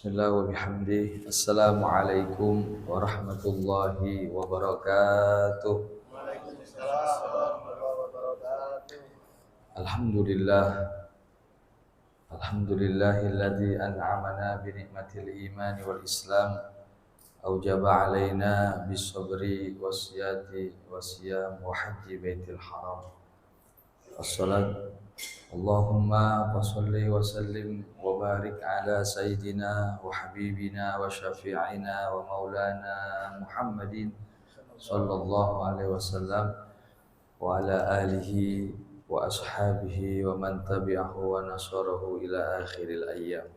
Bismillah wa bihamdih. Assalamualaikum warahmatullahi wabarakatuh. Waalaikumsalam warahmatullahi wabarakatuh. Alhamdulillah. Alhamdulillahilladzi an'amana bi ni'matil iman wal islam. Aujaba alaina bis sabri wasiyati wasiyam wa hajji baitil haram. Assalat Allahumma salli wa sallim wa barik ala sayyidina wa habibina wa syafi'ina wa maulana Muhammadin sallallahu alaihi wasallam wa ala alihi wa ashabihi wa man tabi'ahu wa nasarahu ila akhiril ayyam.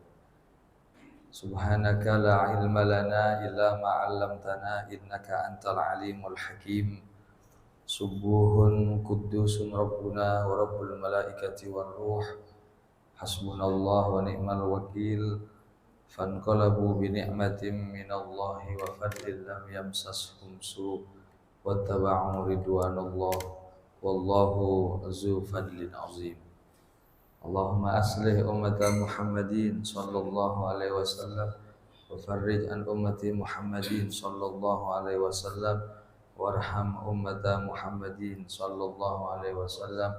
Subhanaka la ilma lana illa ma 'allamtana innaka antal alimul hakim. Subuhun kuddusun Rabbuna wa Rabbul malaikati war ruh. Hasbunallah wa ni'mal wakil. Fanqalabu bi ni'matin minallahi wa fadlin lam yamsashum su' wattaba'u ridwanallah wallahu zu fadlin azim. Allahumma aslih ummata Muhammadin sallallahu alaihi wasallam wa farrij an ummati Muhammadin sallallahu alaihi wasallam warham ummata Muhammadin sallallahu alaihi wasallam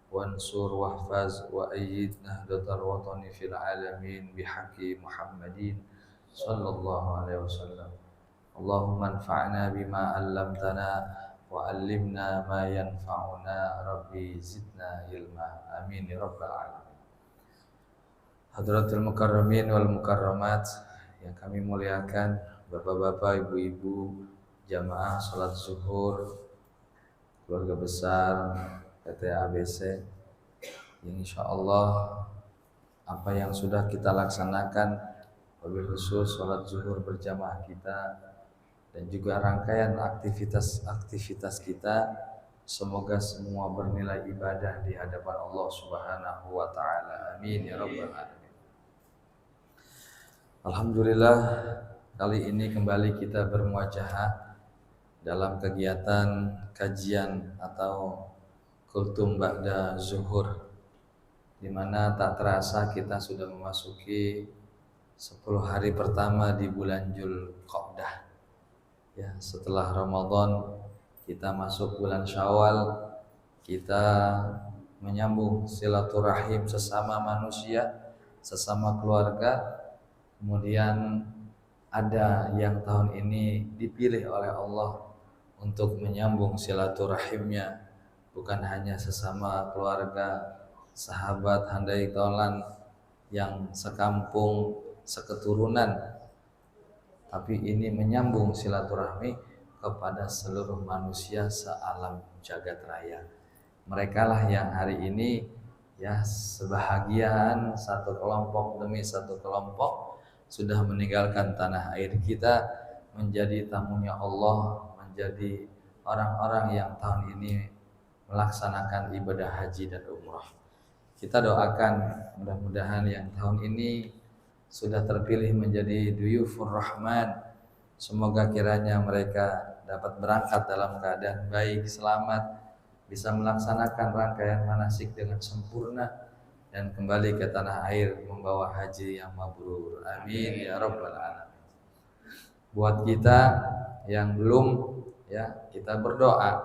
wansur wahfaz wa ayyid nahdatal watani fil alamin bihaqqi Muhammadin sallallahu alaihi wasallam. Allahumma anfa'na bima 'allamtana wa 'allimna ma yanfa'una rabbi zidna ilma amin ya rabbal alamin. Hadratul mukarramin wal mukarramat yang kami muliakan, bapak-bapak, ibu-ibu, jamaah salat zuhur, keluarga besar PT ABC, yang insyaallah apa yang sudah kita laksanakan, wabil khusus salat zuhur berjamaah kita dan juga rangkaian aktivitas kita, semoga semua bernilai ibadah di hadapan Allah Subhanahu wa taala. Amin ya rabbal alamin. Alhamdulillah, kali ini kembali kita bermuajahah dalam kegiatan kajian atau kultum ba'da zuhur, di mana tak terasa kita sudah memasuki 10 hari pertama di bulan Dzulqa'dah. Ya, setelah Ramadan kita masuk bulan Syawal, kita menyambung silaturahim sesama manusia, sesama keluarga. Kemudian ada yang tahun ini dipilih oleh Allah untuk menyambung silaturahimnya, bukan hanya sesama keluarga, sahabat, handai tolan yang sekampung, seketurunan, tapi ini menyambung silaturahmi kepada seluruh manusia sealam jagat raya. Merekalah yang hari ini ya sebahagian satu kelompok demi satu kelompok sudah meninggalkan tanah air kita, menjadi tamunya Allah, menjadi orang-orang yang tahun ini melaksanakan ibadah haji dan umrah. Kita doakan mudah-mudahan yang tahun ini sudah terpilih menjadi duyufur rahman, semoga kiranya mereka dapat berangkat dalam keadaan baik, selamat, bisa melaksanakan rangkaian manasik dengan sempurna dan kembali ke tanah air membawa haji yang mabrur. Amin ya rabbal alamin. Buat kita yang belum, ya, kita berdoa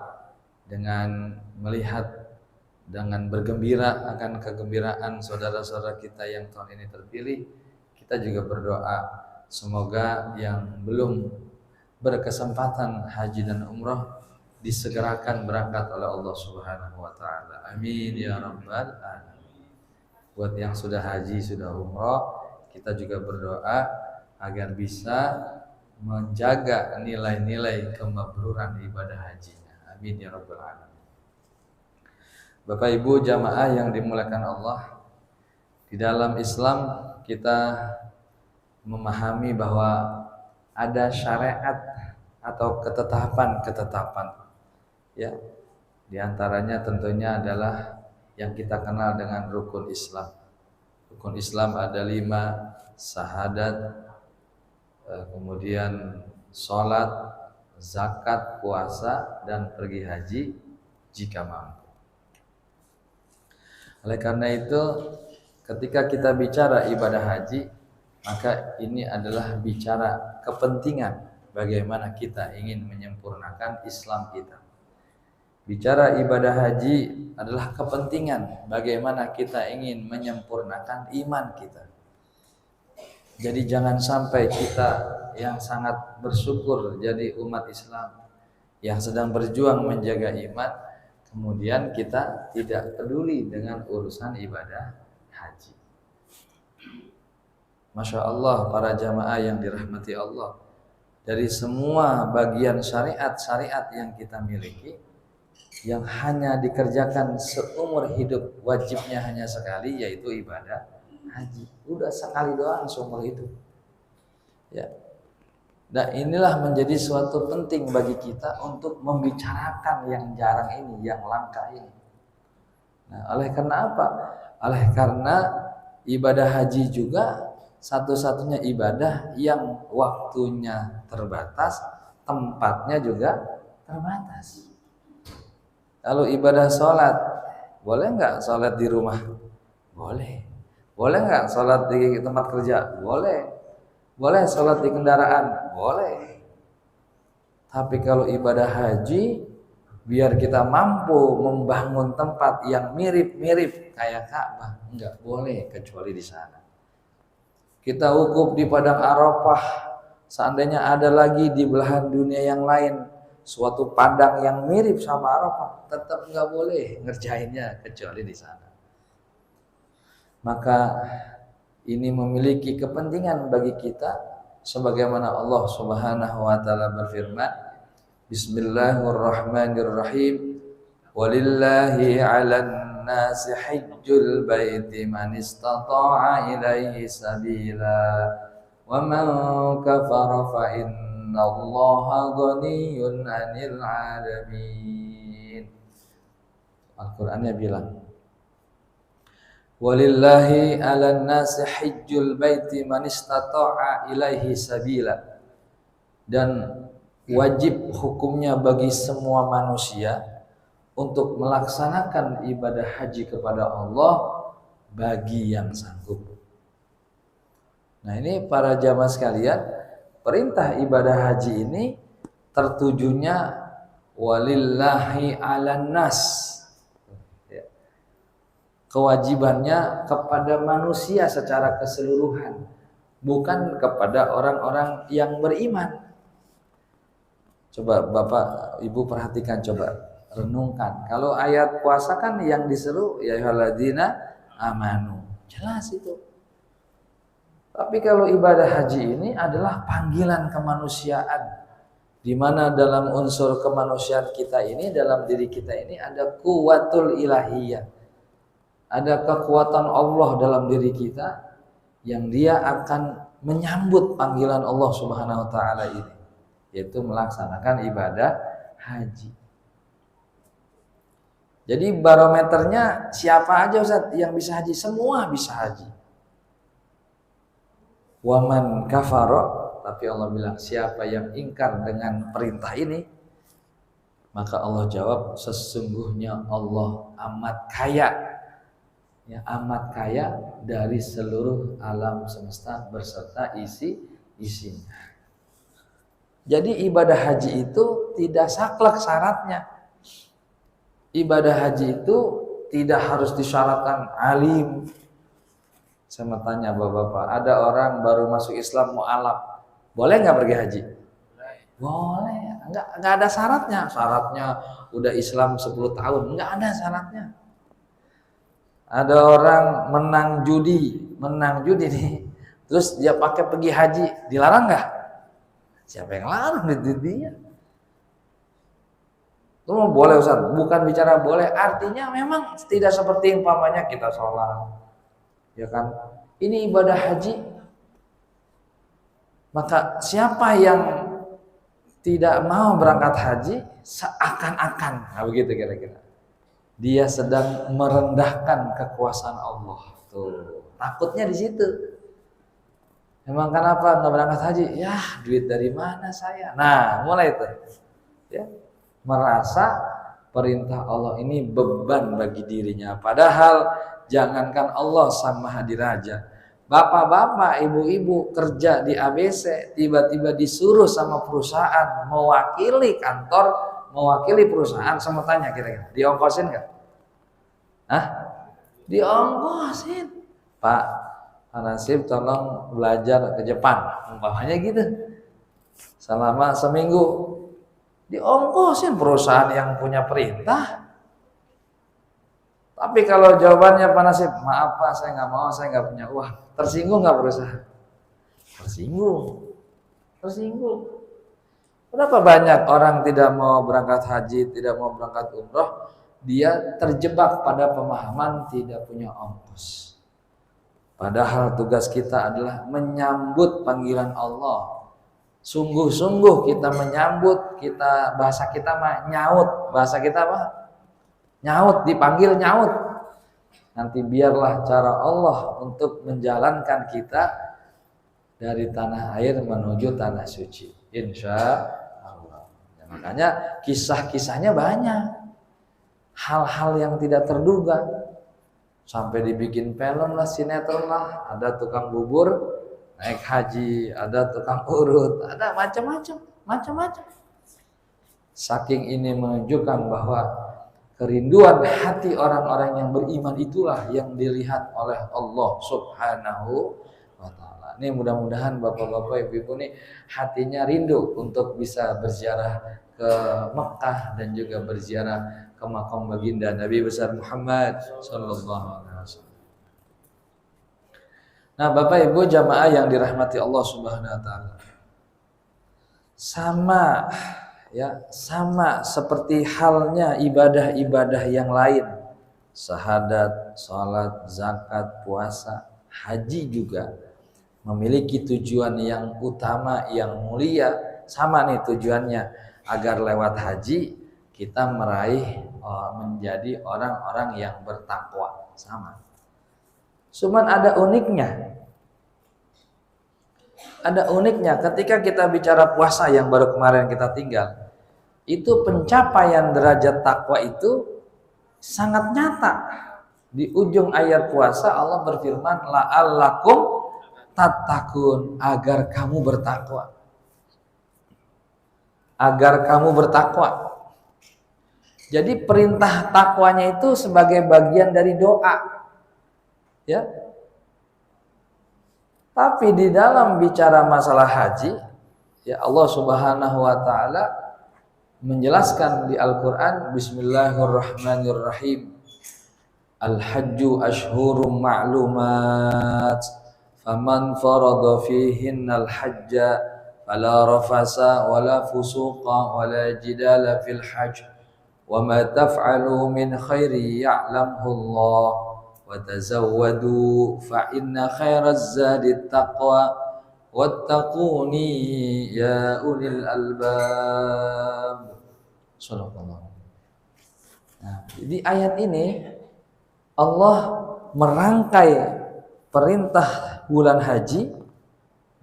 dengan melihat, dengan bergembira akan kegembiraan saudara-saudara kita yang tahun ini terpilih. Kita juga berdoa semoga yang belum berkesempatan haji dan umrah disegerakan berangkat oleh Allah Subhanahu wa taala. Amin ya rabbal alamin. Buat yang sudah haji, sudah umrah, kita juga berdoa agar bisa menjaga nilai-nilai kemabruran ibadah hajinya. Amin ya rabbal alamin. Bapak Ibu jamaah yang dimuliakan Allah, di dalam Islam kita memahami bahwa ada syariat atau ketetapan-ketetapan, ya. Di antaranya tentunya adalah yang kita kenal dengan rukun Islam. Rukun Islam ada 5, syahadat, kemudian sholat, zakat, puasa, dan pergi haji jika mampu. Oleh karena itu, ketika kita bicara ibadah haji, Maka ini adalah bicara kepentingan bagaimana kita ingin menyempurnakan Islam kita. Bicara ibadah haji adalah kepentingan bagaimana kita ingin menyempurnakan iman kita. Jadi jangan sampai kita yang sangat bersyukur jadi umat Islam yang sedang berjuang menjaga iman, kemudian kita tidak peduli dengan urusan ibadah haji. Masya Allah, para jamaah yang dirahmati Allah, dari semua bagian syariat-syariat yang kita miliki, yang hanya dikerjakan seumur hidup, wajibnya hanya sekali, yaitu ibadah haji. Udah sekali doang seumur hidup. Ya. Nah, inilah menjadi suatu penting bagi kita untuk membicarakan yang jarang ini, yang langka ini. Nah, oleh karena apa? Oleh karena ibadah haji juga satu-satunya ibadah yang waktunya terbatas, tempatnya juga terbatas. Kalau ibadah sholat, boleh nggak sholat di rumah? Boleh. Boleh nggak sholat di tempat kerja? Boleh. Boleh sholat di kendaraan? Boleh. Tapi kalau ibadah haji, biar kita mampu membangun tempat yang mirip-mirip kayak Ka'bah, nggak boleh kecuali di sana. Kita wukuf di padang Arafah, seandainya ada lagi di belahan dunia yang lain suatu padang yang mirip sama Arafah, tetap nggak boleh ngerjainnya kecuali di sana. Maka ini memiliki kepentingan bagi kita, sebagaimana Allah Subhanahu wa taala berfirman, Bismillahirrahmanirrahim, walillahi 'alan nasi hajjul baiti man istata'a ilaihi sabila wa man kafara fa innallaha ghaniyyun 'anil 'alamin. Al-Qur'annya bilang, walillahi 'alan nasi hajjul baiti man istata'a ilaihi sabila. Dan wajib hukumnya bagi semua manusia untuk melaksanakan ibadah haji kepada Allah bagi yang sanggup. Nah, ini para jamaah sekalian, perintah ibadah haji ini tertujunya walillahi 'alan nas. Kewajibannya kepada manusia secara keseluruhan, bukan kepada orang-orang yang beriman. Coba Bapak Ibu perhatikan, coba renungkan. Kalau ayat puasa kan yang diseru ya ayyuhalladzina amanu, jelas itu. Tapi kalau ibadah haji ini adalah panggilan kemanusiaan, di mana dalam unsur kemanusiaan kita ini, dalam diri kita ini ada quwwatul ilahiyah, ada kekuatan Allah dalam diri kita yang dia akan menyambut panggilan Allah Subhanahu wa taala ini, yaitu melaksanakan ibadah haji. Jadi barometernya siapa aja Ustaz yang bisa haji? Semua bisa haji. Waman kafara, tapi Allah bilang siapa yang ingkar dengan perintah ini, maka Allah jawab, sesungguhnya Allah amat kaya, ya, amat kaya dari seluruh alam semesta beserta isinya. Jadi ibadah haji itu tidak saklek syaratnya. Ibadah haji itu tidak harus disyaratkan alim. Saya mau tanya Bapak-bapak, ada orang baru masuk Islam mu'alaf, boleh nggak pergi haji? Boleh, nggak ada syaratnya. Syaratnya udah Islam 10 tahun, nggak ada syaratnya. Ada orang menang judi nih, terus dia pakai pergi haji, dilarang nggak? Siapa yang larang dia? Itu boleh Ustaz, bukan bicara boleh, artinya memang tidak seperti umpamanya kita sholat, ya kan? Ini ibadah haji. Maka siapa yang tidak mau berangkat haji seakan-akan, nah begitu kira-kira, dia sedang merendahkan kekuasaan Allah. Tuh, takutnya di situ. Emang kenapa nggak berangkat haji? Ya, duit dari mana saya? Nah, mulai itu, ya, merasa perintah Allah ini beban bagi dirinya. Padahal jangankan Allah sang Maha Diraja, Bapak-bapak, ibu-ibu kerja di ABC, tiba-tiba disuruh sama perusahaan mewakili kantor, mewakili perusahaan, sama tanya kira-kira, diongkosin nggak? Hah? Diongkosin. Pak Nasib tolong belajar ke Jepang, umpamanya gitu. Selama seminggu, diongkosin perusahaan yang punya perintah. Tapi kalau jawabannya Pak Nasib, maaf Pak, saya nggak mau, saya nggak punya uang. Tersinggung nggak perusahaan? Tersinggung. Berapa banyak orang tidak mau berangkat haji, tidak mau berangkat umroh, dia terjebak pada pemahaman tidak punya ongkos. Padahal tugas kita adalah menyambut panggilan Allah. Sungguh-sungguh kita menyambut, bahasa kita mah nyaut, bahasa kita apa? Nyaut, dipanggil nyaut. Nanti biarlah cara Allah untuk menjalankan kita dari tanah air menuju tanah suci, insya Allah. Ya, makanya kisah-kisahnya banyak, hal-hal yang tidak terduga, sampai dibikin film lah, sinetron lah. Ada tukang bubur naik haji, ada tukang urut, ada macam-macam. Saking ini menunjukkan bahwa kerinduan hati orang-orang yang beriman itulah yang dilihat oleh Allah Subhanahu wa ta'ala. Ini mudah-mudahan bapak-bapak, ibu-ibu nih hatinya rindu untuk bisa berziarah ke Mekah dan juga berziarah ke makam baginda Nabi besar Muhammad sallallahu alaihi wasallam. Nah, Bapak Ibu jamaah yang dirahmati Allah Subhanahu wa taala. Sama seperti halnya ibadah-ibadah yang lain. Syahadat, salat, zakat, puasa, haji juga memiliki tujuan yang utama, yang mulia. Sama nih tujuannya, agar lewat haji kita meraih menjadi orang-orang yang bertakwa. Sama. Cuman ada uniknya. Ada uniknya ketika kita bicara puasa yang baru kemarin kita tinggal. Itu pencapaian derajat takwa itu sangat nyata. Di ujung ayat puasa Allah berfirman, la'allakum tattaqun, agar kamu bertakwa. Agar kamu bertakwa. Jadi perintah takwanya itu sebagai bagian dari doa. Ya. Tapi di dalam bicara masalah haji, ya Allah Subhanahu wa taala menjelaskan di Al-Qur'an, bismillahirrahmanirrahim. Al-hajju ashhurum ma'lumat. Faman farada fihinnal hajja fala rafasa wala fusuqa wala jidala fil hajj. Wa ma taf'alu min khairi ya'lamhu Allah. وَتَزَوَّدُوا فَإِنَّ خَيْرَ الزَّادِ التَّقْوَى وَاتَّقُونِي يَا أُولِي الْأَلْبَابِ. Subhanallah. Nah, di ayat ini Allah merangkai perintah bulan haji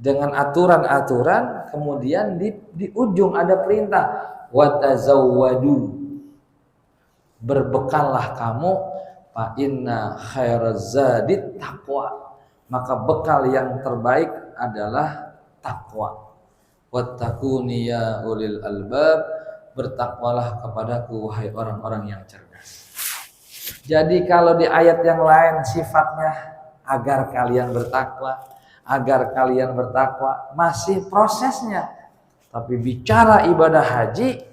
dengan aturan-aturan, kemudian di ujung ada perintah وَتَزَوَّدُوا, berbekallah kamu. Fa inna khairaz zadit taqwa, maka bekal yang terbaik adalah takwa. Wattaquni ya ulil albab, bertakwalah kepadaku wahai orang-orang yang cerdas. Jadi kalau di ayat yang lain sifatnya agar kalian bertakwa, masih prosesnya. Tapi bicara ibadah haji,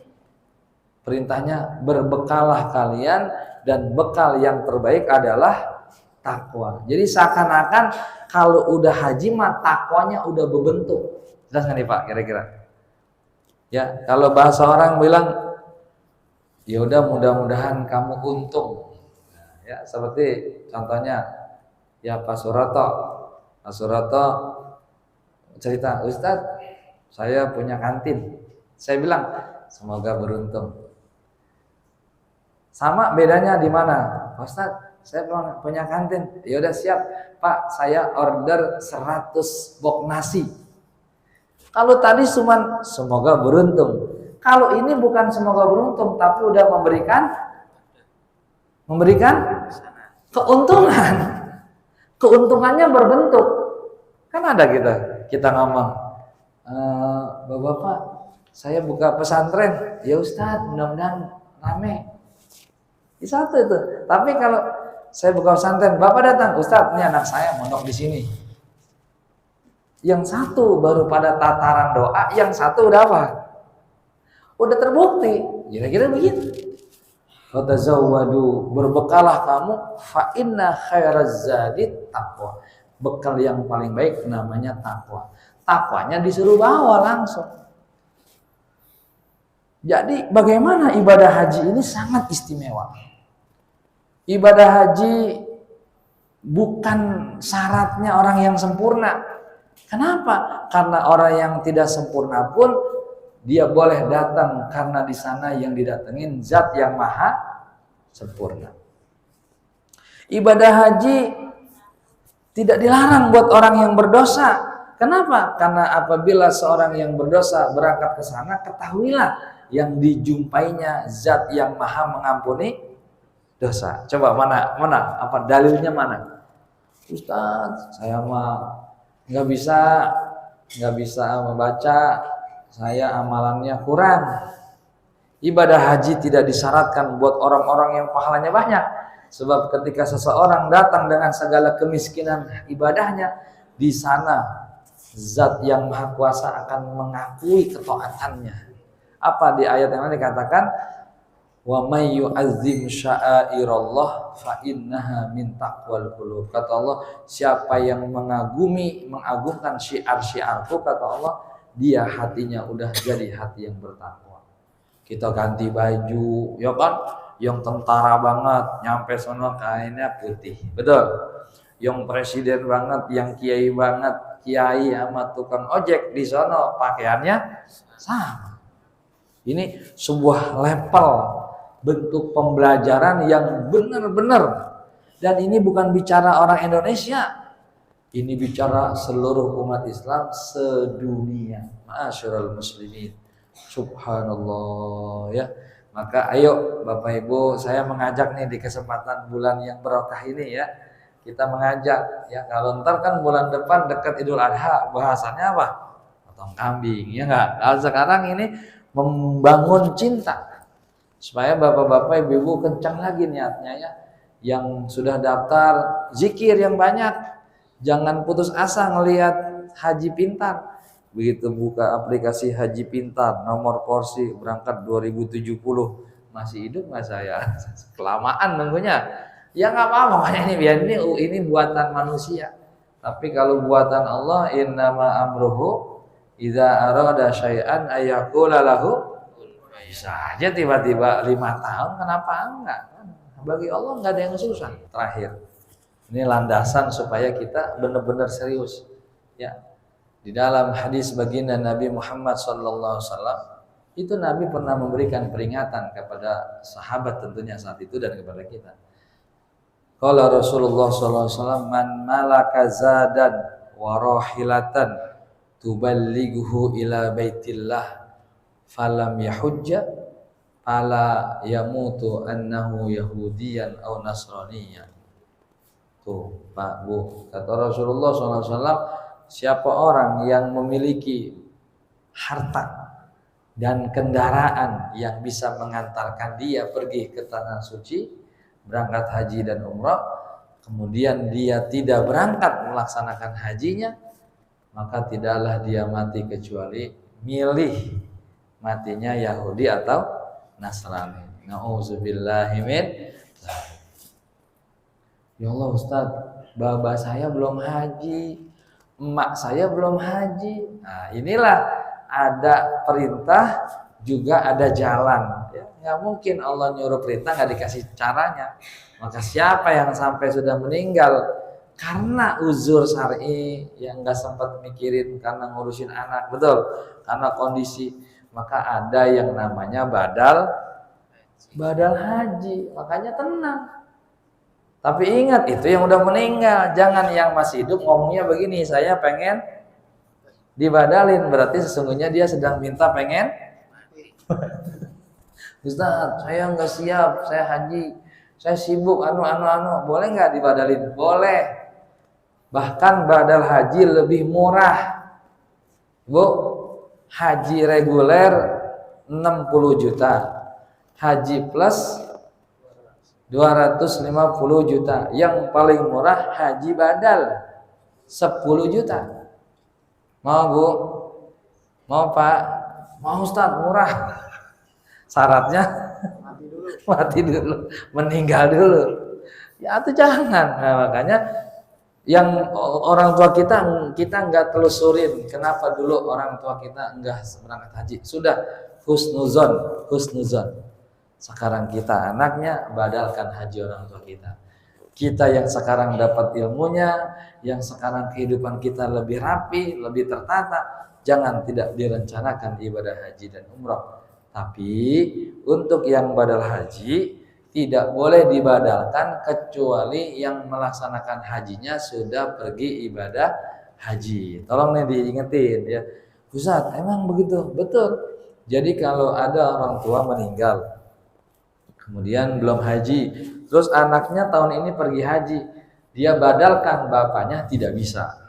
perintahnya berbekallah kalian, dan bekal yang terbaik adalah takwa. Jadi seakan-akan kalau udah haji mah takwanya udah berbentuk. Jelas nggak nih Pak kira-kira? Ya, kalau bahasa orang bilang, ya udah mudah-mudahan kamu untung. Ya, seperti contohnya ya Pak Suroto cerita, Ustadz, saya punya kantin. Saya bilang, semoga beruntung. Sama bedanya di mana? Ustaz, saya punya kantin. Ya udah siap, Pak, saya order 100 box nasi. Kalau tadi cuma semoga beruntung. Kalau ini bukan semoga beruntung, tapi udah memberikan keuntungan. Keuntungannya berbentuk. Kan ada kita ngomong, Bapak, saya buka pesantren, ya Ustadz, mudah-mudahan rame. Di satu itu. Tapi kalau saya buka pesantren, Bapak datang, Ustadz, ini anak saya mondok di sini. Yang satu baru pada tataran doa, yang satu udah apa? Udah terbukti. Kira-kira begitu. Fatazawwadu, berbekalah kamu, fa inna khairaz zadi taqwa. Bekal yang paling baik namanya takwa. Takwanya disuruh bawa langsung. Jadi bagaimana ibadah haji ini sangat istimewa. Ibadah haji bukan syaratnya orang yang sempurna. Kenapa? Karena orang yang tidak sempurna pun dia boleh datang karena di sana yang didatengin zat yang maha sempurna. Ibadah haji tidak dilarang buat orang yang berdosa. Kenapa? Karena apabila seorang yang berdosa berangkat ke sana, ketahuilah yang dijumpainya zat yang maha mengampuni dosa. Coba mana? Apa dalilnya mana? Ustaz, saya mah nggak bisa membaca, saya amalannya kurang. Ibadah haji tidak disyaratkan buat orang-orang yang pahalanya banyak. Sebab ketika seseorang datang dengan segala kemiskinan ibadahnya, di sana zat yang maha kuasa akan mengakui ketaatannya. Apa di ayat yang lain dikatakan, wa may yu'azzim sya'airallah fa innaha min taqwal qulub. Kata Allah, siapa yang mengagungkan syiar-syiarku, kata Allah, dia hatinya udah jadi hati yang bertakwa. Kita ganti baju, ya kan? Yang tentara banget, nyampe sono kainnya putih. Betul. Yang presiden banget, yang kiai banget, kiai sama tukang ojek di sono pakaiannya sama. Ini sebuah level bentuk pembelajaran yang benar-benar, dan ini bukan bicara orang Indonesia, ini bicara seluruh umat Islam sedunia. Ma'asyiral muslimin, subhanallah ya. Maka ayo Bapak Ibu, saya mengajak nih di kesempatan bulan yang barokah ini ya, kita mengajak ya. Kalau ntar kan bulan depan dekat Idul Adha, bahasannya apa? Potong kambing, ya enggak? Kalau sekarang ini membangun cinta, supaya bapak-bapak ibu-ibu kencang lagi niatnya ya. Yang sudah daftar zikir yang banyak, jangan putus asa ngelihat Haji Pintar. Begitu buka aplikasi Haji Pintar, nomor porsi berangkat 2070, masih hidup nggak saya? Kelamaan nunggunya. Ya nggak apa-apa, makanya ini biar ini buatan manusia. Tapi kalau buatan Allah, innama amruhu idza arada syai'an ayyaqula lahu. Bisa aja tiba-tiba 5 tahun, kenapa enggak? Bagi Allah nggak ada yang susah. Terakhir, ini landasan supaya kita benar-benar serius. Ya, di dalam hadis baginda Nabi Muhammad SAW, itu Nabi pernah memberikan peringatan kepada sahabat tentunya saat itu dan kepada kita. Qala Rasulullah SAW, man malaka zadan wa rahilatan tuballighu ila baitillah falam yahujja fala yamutu annahu yahudiyan aw nasraniyan. Tuh Pak Bu, kata Rasulullah SAW, siapa orang yang memiliki harta dan kendaraan yang bisa mengantarkan dia pergi ke tanah suci, berangkat haji dan umrah, kemudian dia tidak berangkat melaksanakan hajinya, maka tidaklah dia mati kecuali milih matinya Yahudi atau Nasrani. Nauzubillahi min. Ya Allah Ustaz, baba saya belum haji, emak saya belum haji. Nah, inilah ada perintah juga ada jalan. Ya, nggak mungkin Allah nyuruh perintah nggak dikasih caranya. Maka siapa yang sampai sudah meninggal karena uzur syar'i yang nggak sempat mikirin karena ngurusin anak, betul, karena kondisi, maka ada yang namanya badal haji. Makanya tenang. Tapi ingat, itu yang udah meninggal. Jangan yang masih hidup ngomongnya begini, saya pengen dibadalin, berarti sesungguhnya dia sedang minta pengen. Ustaz, saya nggak siap, saya haji, saya sibuk, boleh nggak dibadalin? Boleh. Bahkan badal haji lebih murah. Bu, haji reguler 60 juta. Haji plus 250 juta. Yang paling murah haji badal 10 juta. Mau Bu? Mau Pak? Mau Ustaz, murah. Syaratnya mati dulu, meninggal dulu. Ya itu jangan. Nah, makanya yang orang tua kita nggak telusurin kenapa dulu orang tua kita enggak berangkat haji. Sudah husnuzon. Sekarang kita anaknya badalkan haji orang tua kita. Kita yang sekarang dapat ilmunya, yang sekarang kehidupan kita lebih rapi, lebih tertata, jangan tidak direncanakan ibadah haji dan umrah. Tapi untuk yang badal haji tidak boleh dibadalkan kecuali yang melaksanakan hajinya sudah pergi ibadah haji. Tolong nih diingetin ya. Ustaz, emang begitu? Betul. Jadi kalau ada orang tua meninggal, kemudian belum haji, terus anaknya tahun ini pergi haji, dia badalkan bapaknya tidak bisa.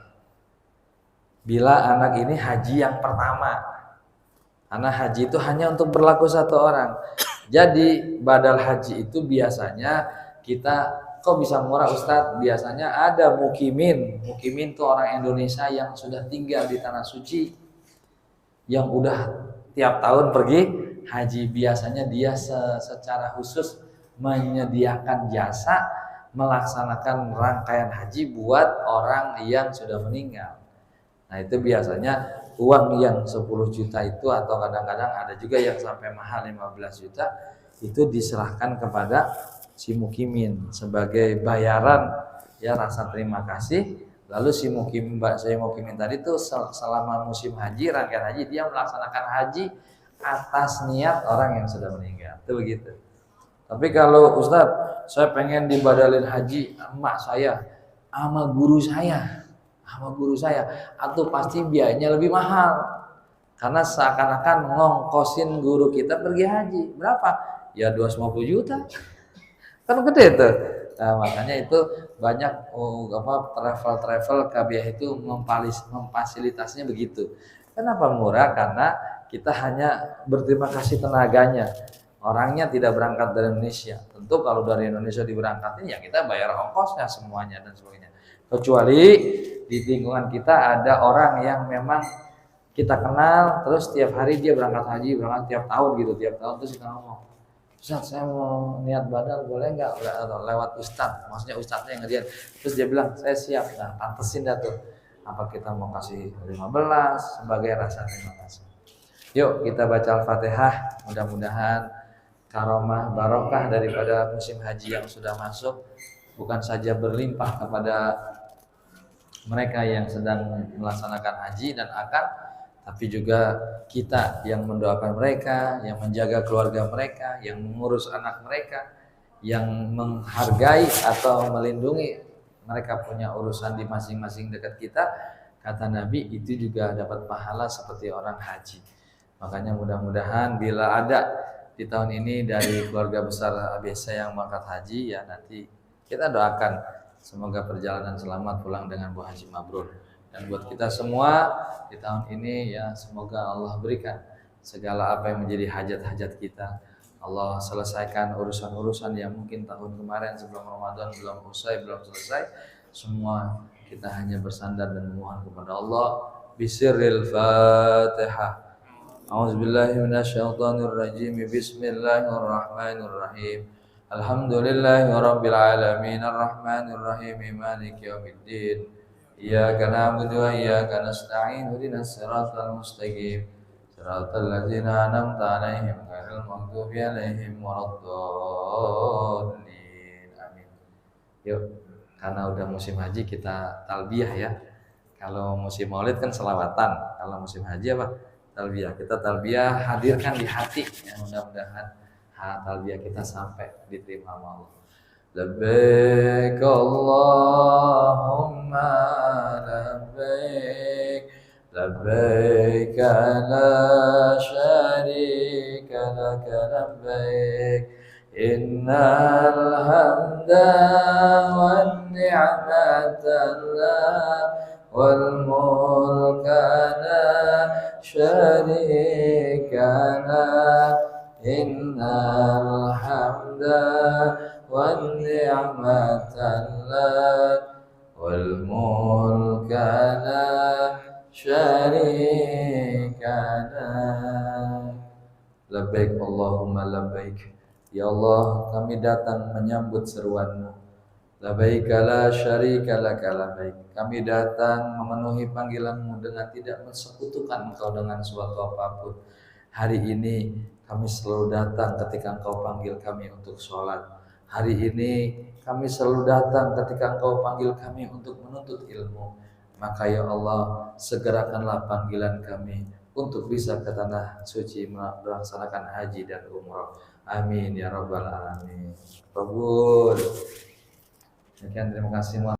Bila anak ini haji yang pertama. Karena haji itu hanya untuk berlaku satu orang. Jadi badal haji itu biasanya kita kok bisa murah Ustadz? Biasanya ada mukimin. Mukimin itu orang Indonesia yang sudah tinggal di tanah suci, yang udah tiap tahun pergi haji. Biasanya dia secara khusus menyediakan jasa melaksanakan rangkaian haji buat orang yang sudah meninggal. Nah itu biasanya uang yang 10 juta itu, atau kadang-kadang ada juga yang sampai mahal 15 juta, itu diserahkan kepada si mukimin sebagai bayaran ya, rasa terima kasih. Lalu si mukimin tadi tuh selama musim haji, rangkaian haji, dia melaksanakan haji atas niat orang yang sudah meninggal. Itu begitu. Tapi kalau Ustadz, saya pengen dibadalin haji emak saya sama guru saya, atau pasti biayanya lebih mahal, karena seakan-akan ngongkosin guru kita pergi haji. Berapa? Ya 250 juta. Kan gede tuh. Nah, makanya itu banyak travel KBH itu memfasilitasinya begitu. Kenapa murah? Karena kita hanya berterima kasih tenaganya. Orangnya tidak berangkat dari Indonesia. Tentu kalau dari Indonesia diberangkatin ya kita bayar ongkosnya semuanya dan sebagainya. Kecuali di lingkungan kita ada orang yang memang kita kenal, terus tiap hari dia berangkat haji, berangkat tiap tahun gitu, tiap tahun terus kita ngomong, Ustaz saya mau niat badal boleh nggak? Lewat Ustaz, maksudnya Ustaznya yang ngeliat, terus dia bilang saya siap. Nah pantesin dah tuh, apa kita mau kasih 15 sebagai rasa terima kasih. Yuk kita baca Al-Fatihah, mudah-mudahan karomah barokah daripada musim haji yang sudah masuk bukan saja berlimpah kepada mereka yang sedang melaksanakan haji dan akad, tapi juga kita yang mendoakan mereka, yang menjaga keluarga mereka, yang mengurus anak mereka, yang menghargai atau melindungi mereka punya urusan di masing-masing dekat kita. Kata Nabi itu juga dapat pahala seperti orang haji. Makanya mudah-mudahan bila ada di tahun ini dari keluarga besar ABS yang berangkat haji, ya nanti kita doakan semoga perjalanan selamat pulang dengan buah haji mabrur. Dan buat kita semua di tahun ini ya semoga Allah berikan segala apa yang menjadi hajat-hajat kita. Allah selesaikan urusan-urusan yang mungkin tahun kemarin sebelum Ramadan belum selesai. Semua kita hanya bersandar dan memohon kepada Allah. Bisirril Fatihah. A'udzubillahi minasyaitonirrajim. Bismillahirrahmanirrahim. Alhamdulillahi rabbil alamin arrahmanir rahim maliki yaumiddin iyyaka na'budu wa iyyaka nasta'in ihdinas siratal mustaqim siratal ladzina an'amta 'alaihim ghairil maghdubi 'alaihim waladdallin. Amin. Yuk, karena udah musim haji kita talbiyah ya. Kalau musim Maulid kan selawatan, kalau musim haji apa? Talbiyah. Kita talbiyah hadirkan di hati ya, mudah-mudahan talbiyah kita sampai diterima Allah. Labbaik Allahumma labbaik labbaik la syarika lak labbaik innal hamda wan ni'mata lak wal mulka la syarika lak innal hamda wan ni'mata lak wal mulka la syarika lak. Labbaik Allahumma labbaik. Ya Allah, kami datang menyambut seruan-Mu. Labbaik la syarika laka labbaik. Kami datang memenuhi panggilan-Mu dengan tidak mensekutukan Engkau dengan suatu apapun. Hari ini kami selalu datang ketika Engkau panggil kami untuk sholat. Hari ini kami selalu datang ketika Engkau panggil kami untuk menuntut ilmu. Maka ya Allah, segerakanlah panggilan kami untuk bisa ke tanah suci melaksanakan haji dan umrah. Amin ya rabbal alamin. Kabul. Sekian, terima kasih.